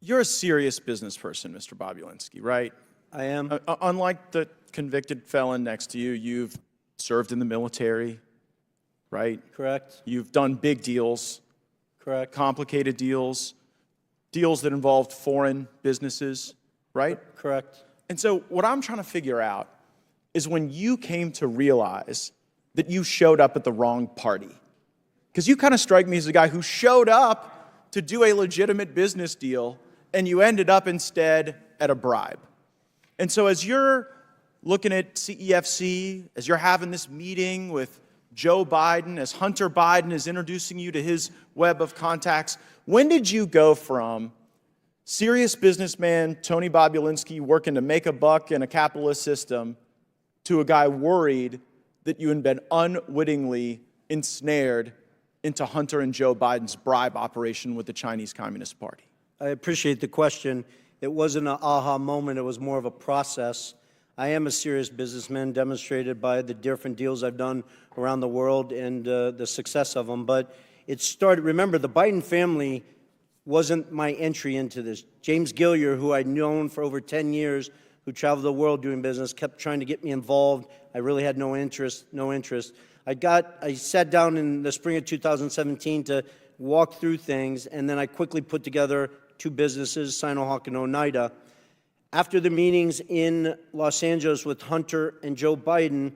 You're a serious business person, Mr. Bobulinski, right? I am. Unlike the convicted felon next to you, you've served in the military, right? Correct. You've done big deals. Correct. Complicated deals, deals that involved foreign businesses, right? Correct. And so what I'm trying to figure out is when you came to realize that you showed up at the wrong party. Because you kind of strike me as a guy who showed up to do a legitimate business deal, and you ended up instead at a bribe. And so as you're looking at CEFC, as you're having this meeting with Joe Biden, as Hunter Biden is introducing you to his web of contacts, when did you go from serious businessman Tony Bobulinski working to make a buck in a capitalist system to a guy worried that you had been unwittingly ensnared into Hunter and Joe Biden's bribe operation with the Chinese Communist Party? I appreciate the question. It wasn't an aha moment. It was more of a process. I am a serious businessman, demonstrated by the different deals I've done around the world and the success of them. But it started, remember, the Biden family wasn't my entry into this. James Gilliar, who I'd known for over 10 years, who traveled the world doing business, kept trying to get me involved. I really had no interest. I sat down in the spring of 2017 to walk through things, and then I quickly put together two businesses, Sinohawk and Oneida. After the meetings in Los Angeles with Hunter and Joe Biden,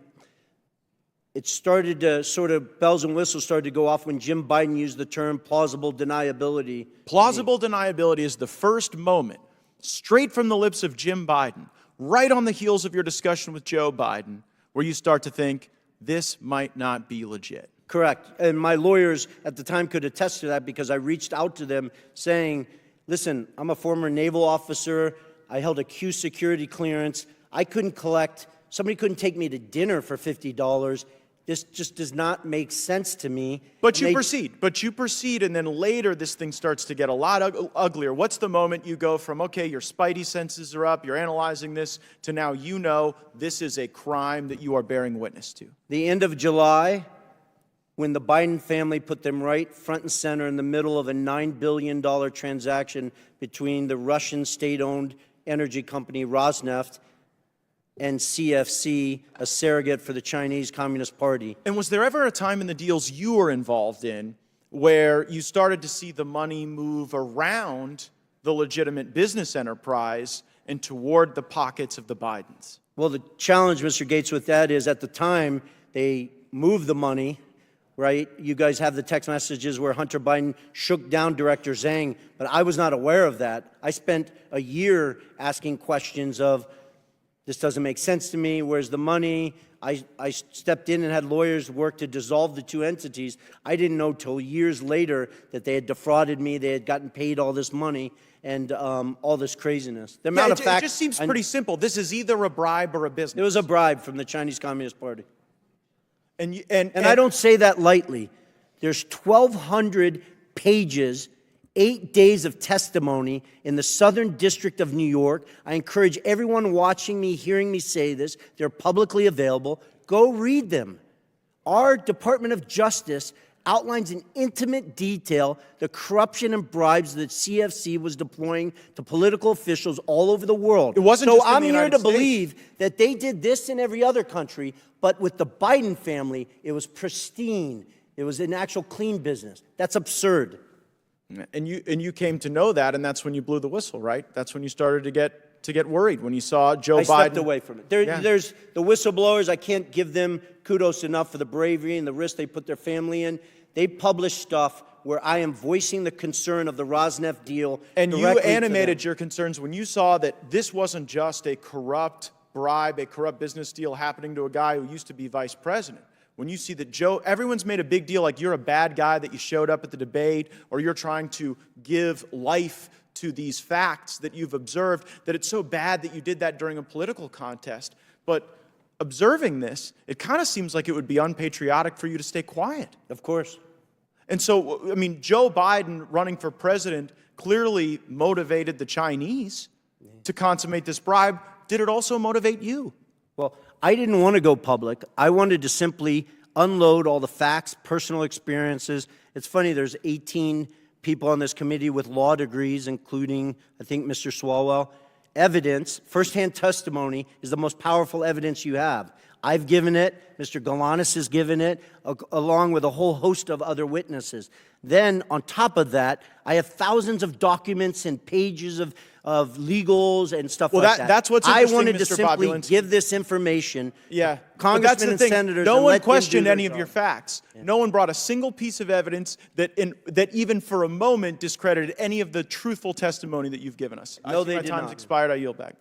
it started to sort of, bells and whistles started to go off when Jim Biden used the term plausible deniability. Plausible deniability is the first moment, straight from the lips of Jim Biden, right on the heels of your discussion with Joe Biden, where you start to think, this might not be legit. Correct. And my lawyers at the time could attest to that because I reached out to them saying, listen, I'm a former naval officer. I held a Q security clearance. I couldn't collect. Somebody couldn't take me to dinner for $50. This just does not make sense to me. But you proceed, and then later this thing starts to get a lot uglier. What's the moment you go from, okay, your spidey senses are up, you're analyzing this, to now you know this is a crime that you are bearing witness to? The end of July, when the Biden family put them right front and center in the middle of a $9 billion transaction between the Russian state-owned energy company Rosneft and CFC, a surrogate for the Chinese Communist Party. And was there ever a time in the deals you were involved in where you started to see the money move around the legitimate business enterprise and toward the pockets of the Bidens? Well, the challenge, Mr. Gaetz, with that is at the time they moved the money, right? You guys have the text messages where Hunter Biden shook down Director Zhang, but I was not aware of that. I spent a year asking questions of, this doesn't make sense to me, where's the money? I stepped in and had lawyers work to dissolve the two entities. I didn't know till years later that they had defrauded me, they had gotten paid all this money, and all this craziness. The amount of facts, it just seems pretty simple. This is either a bribe or a business. It was a bribe from the Chinese Communist Party. And I don't say that lightly. There's 1,200 pages, 8 days of testimony in the Southern District of New York. I encourage everyone watching me, hearing me say this, they're publicly available. Go read them. Our Department of Justice outlines in intimate detail the corruption and bribes that CFC was deploying to political officials all over the world. It wasn't so just in I'm the here United to States. believe that they did this in every other country, but with the Biden family, it was pristine. It was an actual clean business. That's absurd. And you came to know that, and that's when you blew the whistle, right? That's when you started to get worried, when you saw Joe Biden. I stepped away from it. There's the whistleblowers. I can't give them kudos enough for the bravery and the risk they put their family in. They publish stuff where I am voicing the concern of the Rosneft deal. And you animated your concerns when you saw that this wasn't just a corrupt bribe, a corrupt business deal happening to a guy who used to be vice president. When you see that Joe, everyone's made a big deal like you're a bad guy that you showed up at the debate, or you're trying to give life to these facts that you've observed, that it's so bad that you did that during a political contest. But observing this, it kind of seems like it would be unpatriotic for you to stay quiet. Of course. And so, I mean, Joe Biden running for president clearly motivated the Chinese to consummate this bribe. Did it also motivate you? Well, I didn't want to go public. I wanted to simply unload all the facts, personal experiences. It's funny, there's 18 people on this committee with law degrees, including, I think, Mr. Swalwell. Evidence, firsthand testimony, is the most powerful evidence you have. I've given it, Mr. Galanis has given it, along with a whole host of other witnesses. Then, on top of that, I have thousands of documents and pages of legals and stuff like that. That's what's I interesting, wanted to Mr. simply Bobulinski. give this information Yeah, to but congressmen that's the and thing. senators. No and one let them do questioned their any of your job. facts. No one brought a single piece of evidence that even for a moment discredited any of the truthful testimony that you've given us. No, I see they my did time's not. expired. I yield back.